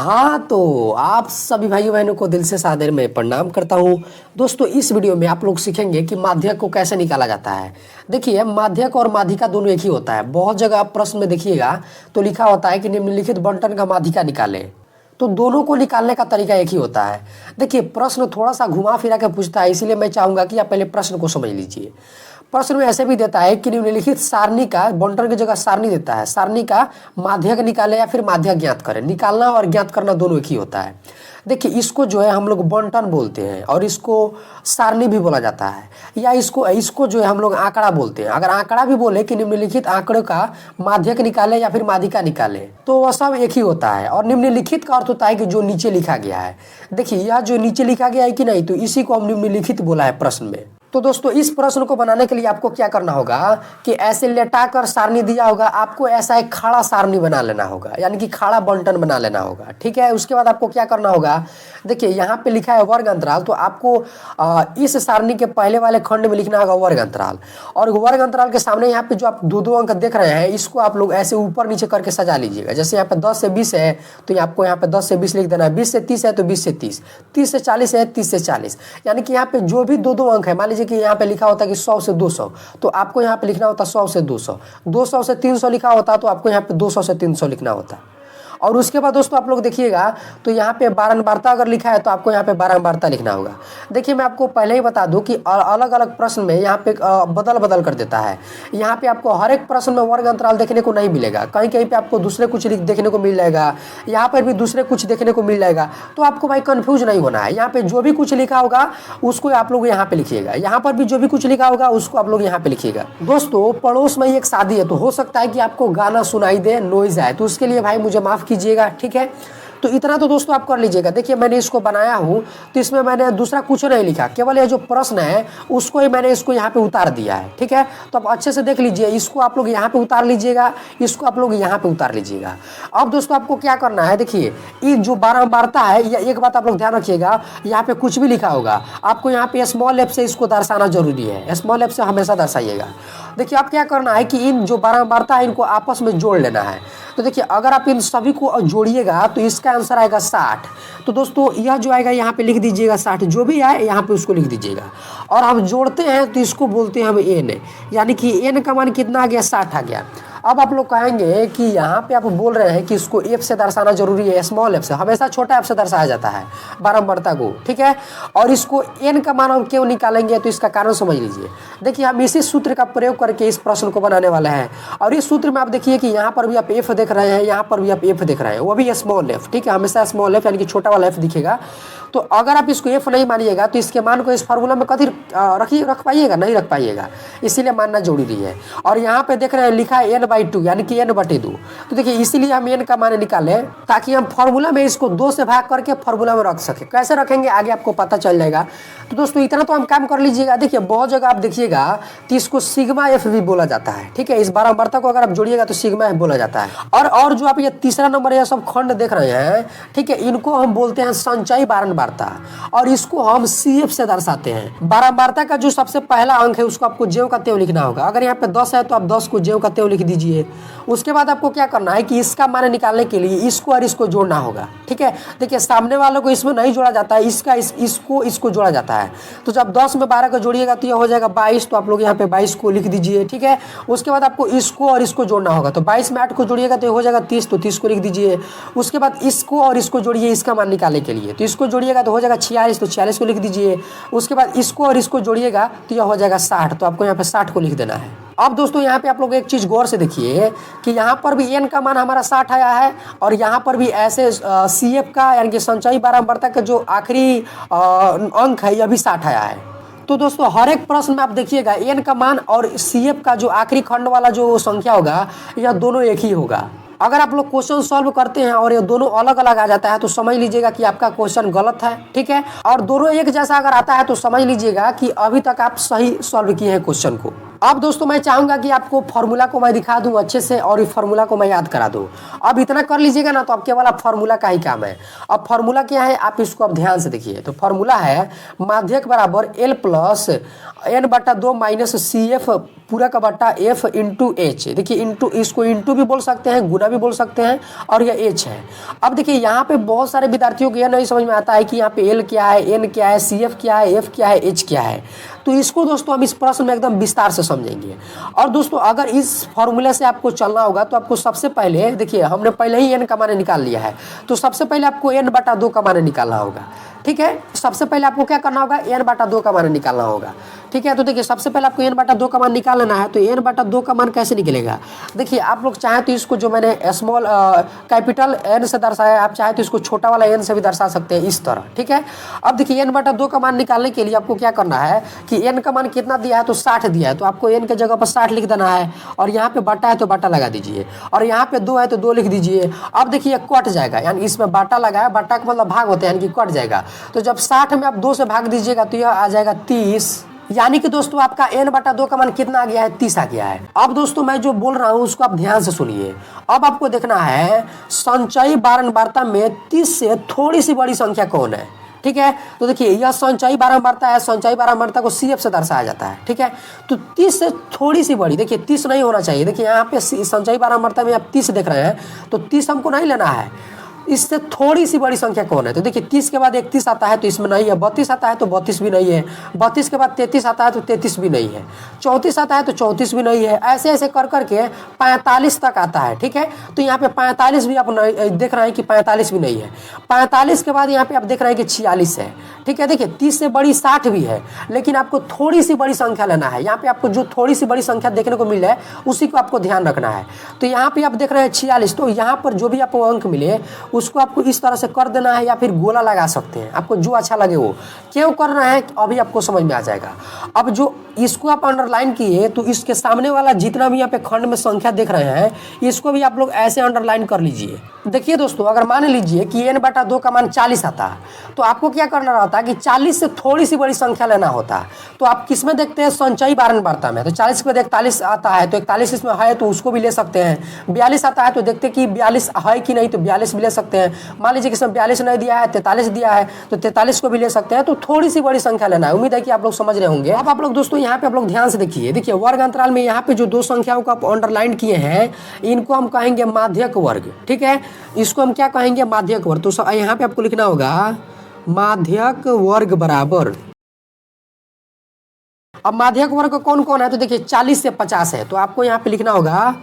हाँ, तो आप सभी भाई बहनों को दिल से सादर में प्रणाम करता हूँ। दोस्तों, इस वीडियो में आप लोग सीखेंगे कि माध्यक को कैसे निकाला जाता है। देखिए, माध्यक और माध्यिका दोनों एक ही होता है। बहुत जगह आप प्रश्न में देखिएगा तो लिखा होता है कि निम्नलिखित बंटन का माध्यिका निकालें। तो दोनों को निकालने का तरीका एक ही होता है। देखिए, प्रश्न थोड़ा सा घुमा फिरा के पूछता है, इसीलिए मैं चाहूँगा कि आप पहले प्रश्न को समझ लीजिए। प्रश्न में ऐसे भी देता है कि निम्नलिखित सारणी का, बंटन की जगह सारणी देता है, सारणी का माध्यक निकाले या फिर माध्यक ज्ञात करें। निकालना और ज्ञात करना दोनों एक ही होता है। देखिए, इसको जो है हम लोग बंटन बोलते हैं और इसको सारणी भी बोला जाता है, या इसको जो है हम लोग आंकड़ा बोलते हैं। अगर आंकड़ा भी बोले कि निम्नलिखित आंकड़ों का माध्यक निकाले या फिर माध्यिका निकाले, तो वह सब एक ही होता है। और निम्नलिखित का अर्थ होता है कि जो नीचे लिखा गया है। देखिए, यह जो नीचे लिखा गया है कि नहीं, तो इसी को हम निम्नलिखित बोला है प्रश्न में। तो दोस्तों, इस प्रश्न को बनाने के लिए आपको क्या करना होगा कि ऐसे लेटाकर सारणी दिया होगा, आपको ऐसा एक खड़ा सारणी बना लेना होगा, यानी कि खड़ा बंटन बना लेना होगा। ठीक है, उसके बाद आपको क्या करना होगा, देखिए यहाँ पे लिखा है वर्ग अंतराल, तो आपको इस सारणी के पहले वाले खंड में लिखना होगा वर्ग अंतराल। और वर्ग अंतराल के सामने यहाँ पे जो आप दो अंक देख रहे हैं, इसको आप लोग ऐसे ऊपर नीचे करके सजा लीजिएगा। जैसे यहाँ पे 10 से 20 है तो आपको यहाँ पे 10 से 20 लिख देना है। 20 से 30 है तो 20 से 30, 30 से 40 है 30 से 40, यानी कि यहाँ पे जो भी दो अंक है, मान लीजिए कि यहाँ पे लिखा होता है कि 100 से 200, तो आपको यहाँ पे लिखना होता 100 से 200। 200 से 300 लिखा होता तो आपको यहाँ पे 200 से 300 लिखना होता। और उसके बाद दोस्तों आप लोग देखिएगा तो यहाँ पे बारंबारता अगर लिखा है तो आपको यहाँ पे बारंबारता लिखना होगा। देखिए, मैं आपको पहले ही बता दूं कि अलग अलग प्रश्न में यहाँ पे बदल कर देता है। यहाँ पे आपको हर एक प्रश्न में वर्ग अंतराल देखने को नहीं मिलेगा, कहीं कहीं पे आपको दूसरे कुछ देखने को मिल जाएगा, यहाँ पर भी दूसरे कुछ देखने को मिल जाएगा। तो आपको भाई कन्फ्यूज नहीं होना है। यहाँ पे जो भी कुछ लिखा होगा उसको आप लोग यहाँ पे लिखिएगा, यहाँ पर भी जो भी कुछ लिखा होगा उसको आप लोग यहाँ पे लिखिएगा। दोस्तों, पड़ोस में एक शादी है, तो हो सकता है कि आपको गाना सुनाई दे, नॉइज आए, तो उसके लिए भाई मुझे माफ कीजिएगा। ठीक है, तो इतना तो दोस्तों आप कर लीजिएगा। देखिए, मैंने इसको बनाया हूँ तो इसमें मैंने दूसरा कुछ नहीं लिखा, केवल ये जो प्रश्न है उसको ही मैंने इसको यहाँ पे उतार दिया है। ठीक है, तो आप अच्छे से देख लीजिए, इसको आप लोग यहाँ पे उतार लीजिएगा, इसको आप लोग यहाँ पे उतार लीजिएगा। अब दोस्तों आपको क्या करना है, देखिए ये जो बारंबारता है, या एक बात आप लोग ध्यान रखिएगा, यहाँ पे कुछ भी लिखा होगा आपको यहाँ पे स्मॉल एफ से इसको दर्शाना जरूरी है। स्मॉल एफ से हमेशा दर्शाइएगा। देखिए, आप क्या करना है कि इन जो बारंबारता है इनको आपस में जोड़ लेना है। तो देखिए, अगर आप इन सभी को जोड़िएगा तो इसका आंसर आएगा 60। तो दोस्तों, यह जो आएगा यहाँ पे लिख दीजिएगा 60, जो भी आए यहाँ पे उसको लिख दीजिएगा। और हम जोड़ते हैं तो इसको बोलते हैं हम एन, यानी कि एन का मान कितना आ गया, 60 आ गया। अब आप लोग कहेंगे कि यहाँ पे आप बोल रहे हैं कि इसको एफ से दर्शाना जरूरी है, स्मॉल एफ से, हमेशा छोटा एफ से दर्शाया जाता है बारंबारता को। ठीक है, और इसको एन का मान हम क्यों निकालेंगे, तो इसका कारण समझ लीजिए। देखिए, हम इसी सूत्र का प्रयोग करके इस प्रश्न को बनाने वाले हैं। और इस सूत्र में आप देखिए कि यहाँ पर भी आप एफ देख रहे हैं, यहाँ पर भी आप एफ देख रहे हैं, वो भी स्मॉल एफ। ठीक है, हमेशा स्मॉल एफ यानी कि छोटा वाला एफ दिखेगा। तो अगर आप इसको एफ नहीं मानिएगा तो इसके मान को इस फार्मूला में कभी रख पाइएगा, नहीं रख पाइएगा, इसीलिए मानना जरूरी है। और यहाँ पे देख रहे हैं लिखा है n/2 यानी कि n/2। तो देखिए, इसीलिए हम n का मान निकालें ताकि हम फार्मूला में इसको 2 से भाग करके फार्मूला में रख सके। कैसे रखेंगे आगे आपको पता चल जाएगा। तो दोस्तों, इतना तो हम काम कर लीजिएगा। देखिए, बहुत जगह आप देखिएगा तो इसको सिग्मा एफ भी बोला जाता है। ठीक है, इस बारंबारता को अगर आप जोड़िएगा तो सिग्मा एफ बोला जाता है। और जो आप ये तीसरा नंबर ये सब खंड देख रहे हैं, ठीक है, इनको हम बोलते हैं संचयी बारंबारता, और इसको हम CF से दर्शाते हैं। बारंबारता का जो सबसे पहला अंक है उसको आपको ज्यों का त्यों लिखना होगा। अगर यहाँ पे 10 है तो आप 10 को ज्यों का त्यों लिख दीजिए। उसके बाद आपको क्या करना है कि इसका मान निकालने के लिए इसको और इसको जोड़ना होगा। ठीक है, देखिए सामने वालों को इसमें नहीं जोड़ा जाता है, इसको जोड़ा जाता है। तो जब 10 में 12 को जोड़िएगा तो यह हो जाएगा 22, तो आप लोग यहाँ पे 22 को लिख दीजिए। ठीक है, उसके बाद आपको इसको और इसको जोड़ना होगा, तो 22 में 8 को जोड़िएगा तो हो जाएगा 30, तो 30 को लिख दीजिए। उसके बाद इसको और इसको जोड़िए इसका मान निकालने के लिए, तो इसको जोड़िएगा तो हो जाएगा 46, तो 46 को लिख दीजिए। उसके बाद इसको और इसको जोड़िएगा तो यह हो जाएगा 60, तो आपको यहाँ पे 60 को लिख देना है। अब दोस्तों, यहाँ पे आप लोग एक चीज़ गौर से देखिए कि यहाँ पर भी n का मान हमारा 60 आया है, और यहाँ पर भी ऐसे CF का यानी कि संचयी बारंबारता का जो आखिरी अंक है यह भी 60 आया है। तो दोस्तों, हर एक प्रश्न में आप देखिएगा n का मान और CF का जो आखिरी खंड वाला जो संख्या होगा यह दोनों एक ही होगा। अगर आप लोग क्वेश्चन सॉल्व करते हैं और ये दोनों अलग अलग आ जाता है तो समझ लीजिएगा कि आपका क्वेश्चन गलत है। ठीक है, और दोनों एक जैसा अगर आता है तो समझ लीजिएगा कि अभी तक आप सही सॉल्व किए हैं क्वेश्चन को। अब दोस्तों मैं चाहूंगा कि आपको फॉर्मूला को मैं दिखा दूं अच्छे से और इस फॉर्मूला को मैं याद करा दूं। अब इतना कर लीजिएगा ना तो अब केवल आप फॉर्मूला का ही काम है। अब फॉर्मूला क्या है आप इसको अब ध्यान से देखिए। तो फॉर्मूला है माध्यक बराबर एल प्लस एन बटा 2 माइनस सी एफ पूरा का बटा एफ इंटू एच। देखिए इंटू, इसको इंटू भी बोल सकते हैं, गुना भी बोल सकते हैं, और यह एच है। अब देखिए यहाँ पे बहुत सारे विद्यार्थियों को यह नहीं समझ में आता है कि यहाँ पे एल क्या है, एन क्या है, सी एफ क्या है, एफ क्या है, एच क्या है। तो इसको दोस्तों हम इस प्रश्न में एकदम विस्तार से समझेंगे। और दोस्तों अगर इस फॉर्मूले से आपको चलना होगा तो आपको सबसे पहले देखिए हमने पहले ही एन का मान निकाल लिया है, तो सबसे पहले आपको एन बटा 2 का मान निकालना होगा। ठीक है, सबसे पहले आपको क्या करना होगा, एन बटा 2 का मान निकालना होगा। ठीक है, तो देखिए सबसे पहले आपको एन बटा 2 का मान निकाल लेना है। तो एन बटा 2 का मान कैसे निकलेगा, देखिए आप लोग चाहे तो इसको जो मैंने स्मॉल कैपिटल एन से दर्शाया, आप चाहे तो इसको छोटा वाला एन से भी दर्शा सकते हैं इस तरह। ठीक है, अब देखिए एन बटा 2 का मान निकालने के लिए आपको क्या करना है कि एन का मान कितना दिया है, तो 60 दिया है, तो आपको एन के जगह पर 60 लिख देना है, और यहाँ पे बटा है तो बटा लगा दीजिए, और यहाँ पे 2 है तो 2 लिख दीजिए। अब देखिए कट जाएगा, यानी इसमें बाटा लगा है, बाटा का मतलब भाग होता है, यानी कि कट जाएगा। तो जब 60 में आप 2 से भाग दीजिएगा तो यह आ जाएगा 30, यानी कि दोस्तों आपका एन बटा 2 का मान कितना आ गया है, 30 आ गया है। अब दोस्तों मैं जो बोल रहा हूं उसको आप ध्यान से सुनिए। अब आपको देखना है संचयी बारंबारता में 30 से थोड़ी सी बड़ी संख्या कौन है। ठीक है, तो देखिए यह संचयी बारंबारता है, संचयी बारंबारता को सीएफ से दर्शाया जाता है। ठीक है, तो 30 से थोड़ी सी बड़ी, देखिए 30 नहीं होना चाहिए। देखिए यहाँ पे संचयी बारंबारता में आप 30 देख रहे हैं, तो 30 हमको नहीं लेना है, इससे थोड़ी सी बड़ी संख्या कौन है। तो देखिए 30 के बाद 31 आता है तो इसमें नहीं है, 32 आता है तो 32 भी नहीं है, 32 के बाद 33 आता है तो 33 भी नहीं है, 34 आता है तो 34 भी नहीं है, ऐसे ऐसे कर करके 45 तक आता है। ठीक है, तो यहाँ पे 45 भी आप देख रहे हैं कि 45 भी नहीं है। 45 के बाद यहाँ पे आप देख रहे हैं कि 46 है। ठीक है, देखिए 30 से बड़ी 60 भी है, लेकिन आपको थोड़ी सी बड़ी संख्या लेना है। यहाँ पे आपको जो थोड़ी सी बड़ी संख्या देखने को मिले उसी को आपको ध्यान रखना है। तो यहाँ पे आप देख रहे हैं 46, तो यहाँ पर जो भी आपको अंक मिले उसको आपको इस तरह से कर देना है, या फिर गोला लगा सकते हैं, आपको जो अच्छा लगे वो। क्यों करना है अभी आपको समझ में आ जाएगा। अब जो इसको आप अंडरलाइन किए तो इसके सामने वाला जितना भी यहाँ पे खंड में संख्या देख रहे हैं इसको भी आप लोग ऐसे अंडरलाइन कर लीजिए। देखिए दोस्तों अगर मान लीजिए कि एन बटा 2 का मान 40 आता है तो आपको क्या करना रहता है कि 40 से थोड़ी सी बड़ी संख्या लेना होता है। तो आप किस में देखते हैं, संचयी बारंबारता में। तो 40 के बाद 41 आता है तो 41 इसमें है तो उसको भी ले सकते हैं। 42 आता है तो देखते कि 42 है कि नहीं, तो 42 भी ले सकते हैं। मान लीजिए कि इसमें 42 नहीं दिया है, 43 दिया है तो 43 को भी ले सकते हैं। तो थोड़ी सी बड़ी संख्या लेना है। उम्मीद है कि आप लोग समझ रहे होंगे। अब आप लोग दोस्तों यहाँ पे आप लोग ध्यान से देखिए। देखिए वर्ग अंतराल में यहाँ पे जो 2 संख्याओं को आप अंडरलाइन किए हैं इनको हम कहेंगे माध्यक वर्ग। ठीक है, इसको हम क्या कहेंगे, माध्यक वर्ग। तो यहाँ पे आपको लिखना होगा माध्यक वर्ग बराबर, अब माध्यक वर्ग कौन कौन है, तो देखिए 40 से 50 है, तो आपको यहाँ पे लिखना होगा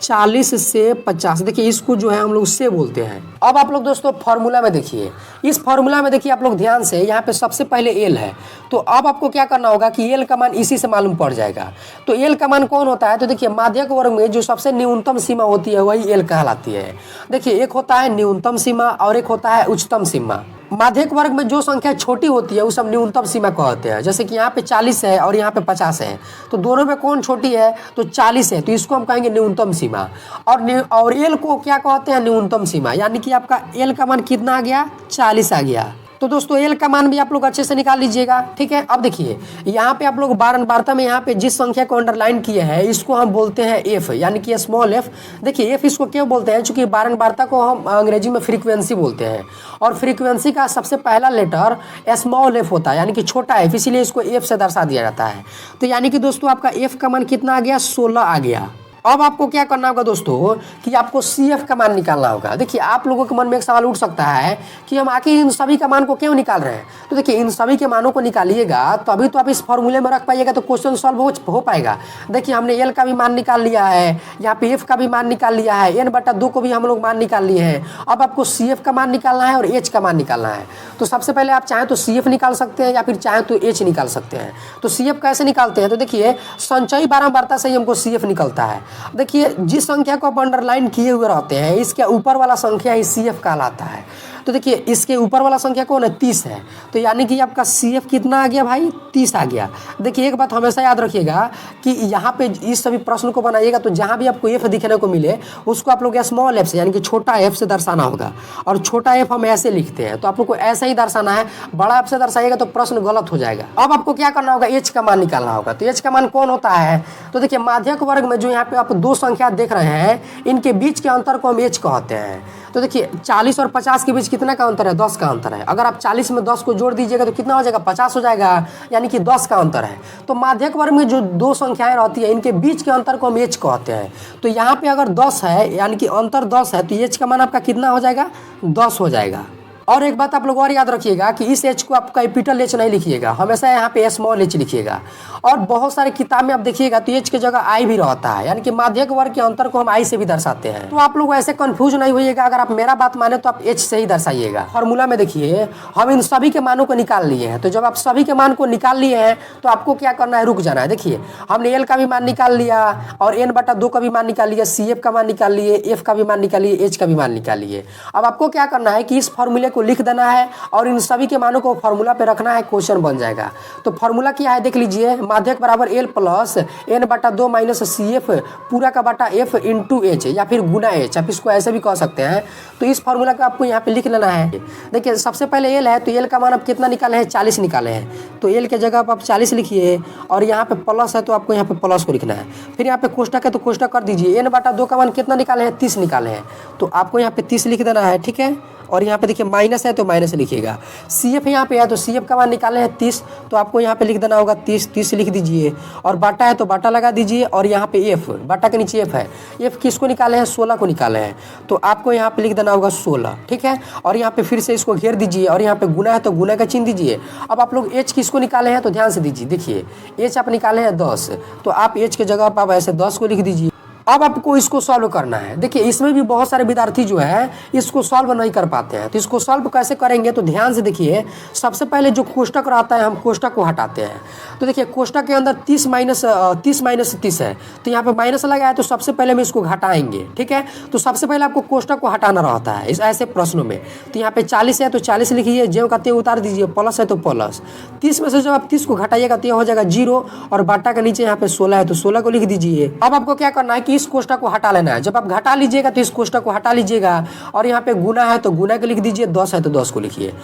40 से 50। देखिए इसको जो है हम लोग से बोलते हैं। अब आप लोग दोस्तों फार्मूला में देखिए, इस फार्मूला में देखिए आप लोग ध्यान से, यहाँ पे सबसे पहले एल है, तो अब आपको क्या करना होगा कि एल का मान इसी से मालूम पड़ जाएगा। तो एल का मान कौन होता है, तो देखिए माध्यक वर्ग में जो सबसे न्यूनतम सीमा होती है वही एल कहलाती है। देखिए एक होता है न्यूनतम सीमा और एक होता है उच्चतम सीमा। माध्यक वर्ग में जो संख्या छोटी होती है उस हम न्यूनतम सीमा कहते हैं। जैसे कि यहाँ पे 40 है और यहाँ पे 50 है, तो दोनों में कौन छोटी है, तो 40 है, तो इसको हम कहेंगे न्यूनतम सीमा। और एल को क्या कहते हैं, न्यूनतम सीमा। यानी कि आपका एल का मान कितना आ गया, 40 आ गया। तो दोस्तों एल का मान भी आप लोग अच्छे से निकाल लीजिएगा। ठीक है, अब देखिए यहाँ पे आप लोग बारंबारता में यहाँ पे जिस संख्या को अंडरलाइन किए हैं इसको हम बोलते हैं एफ, यानी कि स्मॉल एफ। देखिए एफ इसको क्यों बोलते हैं, चूंकि बारंबारता को हम अंग्रेजी में फ्रीक्वेंसी बोलते हैं, और फ्रीक्वेंसी का सबसे पहला लेटर स्मॉल एफ होता है, यानी कि छोटा एफ, इसीलिए इसको एफ से दर्शा दिया जाता है। तो यानी कि दोस्तों आपका एफ का मान कितना आ गया, 16 आ गया। अब आपको क्या करना होगा दोस्तों कि आपको सी एफ का मान निकालना होगा। देखिए आप लोगों के मन में एक सवाल उठ सकता है कि हम आखिर इन सभी का मान को क्यों निकाल रहे हैं। तो देखिए इन सभी के मानों को निकालिएगा तभी तो आप इस फॉर्मूले में रख पाइएगा, तो क्वेश्चन सॉल्व हो पाएगा। देखिए हमने एल का भी मान निकाल लिया है, यहाँ पे एफ का भी मान निकाल लिया है, एन बटा 2 को भी हम लोग मान निकाल लिए हैं। अब आपको सी एफ का मान निकालना है और एच का मान निकालना है। तो सबसे पहले आप चाहें तो सी एफ निकाल सकते हैं या फिर चाहें तो एच निकाल सकते हैं। तो सी एफ कैसे निकालते हैं, तो देखिए संचयी बारंबारता से ही हमको सी एफ निकलता है। देखिए जिस संख्या को आप अंडरलाइन किए हुए रहते हैं इसके ऊपर वाला संख्या ही सी एफ कहलाता है। तो देखिए इसके ऊपर वाला संख्या कौन है, 30 है, तो यानी कि आपका सी एफ कितना आ गया भाई, 30 आ गया। देखिए एक बात हमेशा याद रखिएगा कि यहाँ पे इस सभी प्रश्न को बनाइएगा तो जहाँ भी आपको एफ दिखने को मिले उसको आप लोग स्मॉल एफ से यानी कि छोटा एफ से दर्शाना होगा। और छोटा एफ हम ऐसे लिखते हैं तो आप लोग को ऐसा ही दर्शाना है। बड़ा एफ से दर्शाइएगा तो प्रश्न गलत हो जाएगा। अब आपको क्या करना होगा, एच का मान निकालना होगा। तो एच का मान कौन होता है, तो देखिए माध्यक वर्ग में जो यहाँ पे आप दो संख्या देख रहे हैं इनके बीच के अंतर को हम एच कहते हैं। तो देखिए 40 और 50 के बीच कितना का अंतर है, 10 का अंतर है। अगर आप 40 में 10 को जोड़ दीजिएगा तो कितना हो जाएगा, 50 हो जाएगा, यानी कि 10 का अंतर है। तो माध्यक वर्ग में जो दो संख्याएं रहती है इनके बीच के अंतर को हम एच कहते हैं। तो यहाँ पे अगर 10 है यानी कि अंतर 10 है तो एच का मान आपका कितना हो जाएगा, 10 हो जाएगा। और एक बात आप लोग और याद रखिएगा कि इस एच को आप कैपिटल एच नहीं लिखिएगा, हमेशा यहाँ पे स्मॉल एच लिखिएगा। और बहुत सारे किताब में आप देखिएगा तो एच की जगह आई भी रहता है, यानी कि माध्यक वर्ग के अंतर को हम आई से भी दर्शाते हैं। तो आप लोग ऐसे कंफ्यूज नहीं होइएगा, अगर आप मेरा बात माने तो आप एच से ही दर्शाइएगा। फॉर्मूला में देखिए हम इन सभी के मानों को निकाल लिए हैं। तो जब आप सभी के मान को निकाल लिए हैं तो आपको क्या करना है, रुक जाना है। देखिए हमने एल का भी मान निकाल लिया और n/2 का भी मान निकाल लिया, सी एफ का मान निकाल लिए, एफ का भी मान निकाल लिए, एच का भी मान निकाल लिए। अब आपको क्या करना है कि इस फॉर्मूले को लिख देना है और इन सभी के मानों को फॉर्मूला पे रखना है, क्वेश्चन बन जाएगा। तो फॉर्मूला क्या है देख लीजिए, माध्यक बराबर L plus n/2 minus C F पूरा का बटा एफ इंटू एच या फिर गुना एच, आप इसको ऐसे भी कह सकते हैं। तो इस फॉर्मूला का आपको यहाँ पे लिख लेना है। देखिए सबसे पहले एल है तो एल का मान आप कितना निकाले हैं, 40 निकाले हैं। तो एल के जगह आप 40 लिखिए और यहाँ पे प्लस है तो आपको यहाँ पे प्लस को लिखना है। फिर यहाँ पे कोष्टक है तो कोष्टक कर दीजिए। n/2 का मान कितना निकाले हैं, 30 निकाले हैं तो आपको यहाँ पे 30 लिख देना है, ठीक है। और यहाँ पे देखिए माइनस है तो माइनस लिखिएगा। सी एफ यहाँ पे है तो सी एफ का मान निकाले हैं 30 तो आपको यहाँ पे लिख देना होगा 30 लिख दीजिए। और बाटा है तो बाटा लगा दीजिए और यहाँ पे एफ, बाटा के नीचे एफ है, एफ किसको निकाले हैं, 16 को निकाले हैं तो आपको यहाँ पे लिख देना होगा 16, ठीक है। और यहाँ पे फिर से इसको घेर दीजिए और यहाँ पे गुना है तो गुना का चिन्ह दीजिए। अब आप लोग एच किसको निकाले हैं तो ध्यान से दीजिए, देखिए एच आप निकाले हैं 10 तो आप एच के जगह आप ऐसे 10 को लिख दीजिए। अब आपको इसको सॉल्व करना है। देखिए इसमें भी बहुत सारे विद्यार्थी जो है इसको सॉल्व नहीं कर पाते हैं। तो इसको सॉल्व कैसे करेंगे तो ध्यान से देखिए, सबसे पहले जो कोष्टक रहता है हम कोष्टक को हटाते हैं। तो देखिए कोष्टक के अंदर 30 माइनस 30 है तो यहाँ पे माइनस लगा है तो सबसे पहले हम इसको घटाएंगे, ठीक है। तो सबसे पहले आपको कोष्टक को हटाना रहता है इस ऐसे प्रश्नों में। तो यहाँ पे 40 है तो 40 लिखिए, ज्यों का त्यों उतार दीजिए, प्लस है तो प्लस। 30 में से जब आप 30 को घटाइएगा तो यह हो जाएगा 0 और बाटा के नीचे यहाँ पे 16 है तो 16 को लिख दीजिए। अब आपको क्या करना है कि इस कोष्टक को हटा लेना है। जब आप घटा लीजिएगा तो इस कोष्टक को हटा लीजिएगा और यहाँ पे गुना है तो गुना के लिख दीजिए, 10 है तो 10 को लिखिए।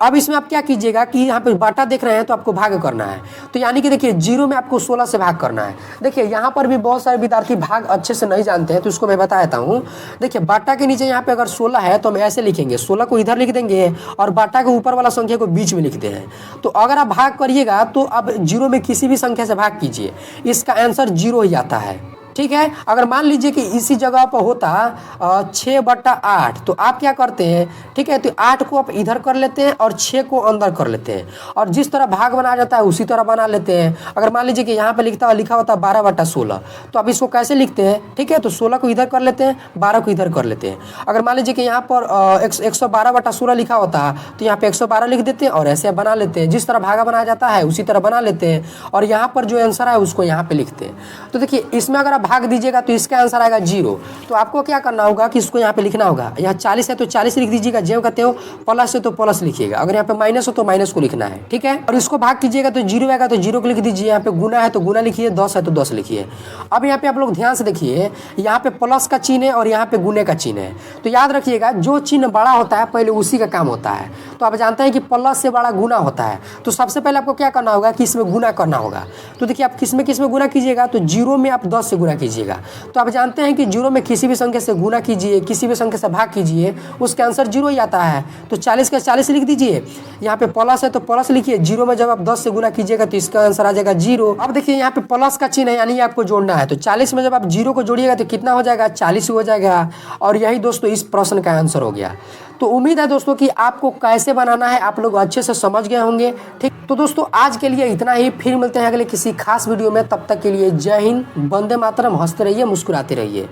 अब इसमें आप क्या कीजिएगा कि यहाँ पे बाटा देख रहे हैं तो आपको भाग करना है। तो यानी कि देखिए 0 में आपको 16 से भाग करना है। देखिए यहाँ पर भी बहुत सारे विद्यार्थी भाग अच्छे से नहीं जानते हैं तो उसको मैं बता देता हूँ। देखिए बाटा के नीचे यहाँ पे अगर 16 है तो हम ऐसे लिखेंगे, 16 को इधर लिख देंगे और बाटा के ऊपर वाला संख्या को बीच में लिखते हैं। तो अगर आप भाग करिएगा तो अब 0 में किसी भी संख्या से भाग कीजिए, इसका आंसर 0 ही आता है, ठीक है। अगर मान लीजिए कि इसी जगह पर होता 6/8 तो आप क्या करते हैं, ठीक है, तो 8 को आप इधर कर लेते हैं और 6 को अंदर कर लेते हैं और जिस तरह भाग बना जाता है उसी तरह बना लेते हैं। अगर मान लीजिए कि यहाँ पे लिखा होता है 12/16 तो आप इसको कैसे लिखते हैं, ठीक है। तो 16 को इधर कर लेते हैं, 12 को इधर कर लेते हैं। अगर मान लीजिए कि यहाँ पर 112/16 लिखा होता है तो यहाँ पे 112 लिख देते हैं और ऐसे बना लेते हैं। जिस तरह भागा बनाया जाता है उसी तरह बना लेते हैं और यहाँ पर जो आंसर है उसको यहाँ पे लिखते हैं। तो देखिए इसमें अगर भाग दीजिएगा तो इसका आंसर आएगा 0। तो आपको क्या करना होगा कि इसको यहाँ पे लिखना होगा, यहाँ 40 है तो 40 लिख दीजिएगा, ज्यों कहते हो प्लस है तो प्लस लिखिएगा, अगर यहाँ पे माइनस हो तो माइनस को लिखना है, ठीक है। और इसको भाग कीजिएगा तो 0 आएगा तो 0 को लिख दीजिए, यहाँ पे गुना है तो गुना लिखिए, 10 है तो 10 लिखिए। अब यहाँ पे आप लोग ध्यान से देखिए, यहाँ पे प्लस का चिन्ह है और यहाँ पे गुने का चिन्ह है। तो याद रखिएगा जो चिन्ह बड़ा होता है पहले उसी का काम होता है। तो आप जानते हैं कि प्लस से बड़ा गुना होता है। तो सबसे पहले आपको क्या करना होगा कि इसमें गुना करना होगा। तो देखिए आप किस में गुना कीजिएगा तो 0 में आप 10 से गुना कीजिएगा। तो आप जानते हैं कि 0 में किसी भी संख्या से गुना कीजिए, किसी भी संख्या से भाग कीजिए, उसका आंसर 0 ही आता है। तो 40 का 40 लिख दीजिए, यहाँ पे प्लस है तो प्लस लिखिए, 0 में जब आप 10 से गुना कीजिएगा तो इसका आंसर आ जाएगा 0। अब देखिए यहाँ पे प्लस का चिन्ह है यानी आपको जोड़ना है। तो 40 में जब आप 0 को जोड़िएगा तो कितना हो जाएगा, 40 हो जाएगा। और यही दोस्तों इस प्रश्न का आंसर हो गया। तो उम्मीद है दोस्तों कि आपको कैसे बनाना है आप लोग अच्छे से समझ गए होंगे, ठीक। तो दोस्तों आज के लिए इतना ही, फिर मिलते हैं अगले किसी खास वीडियो में। तब तक के लिए जय हिंद, वंदे मातरम, हंसते रहिए, मुस्कुराते रहिए।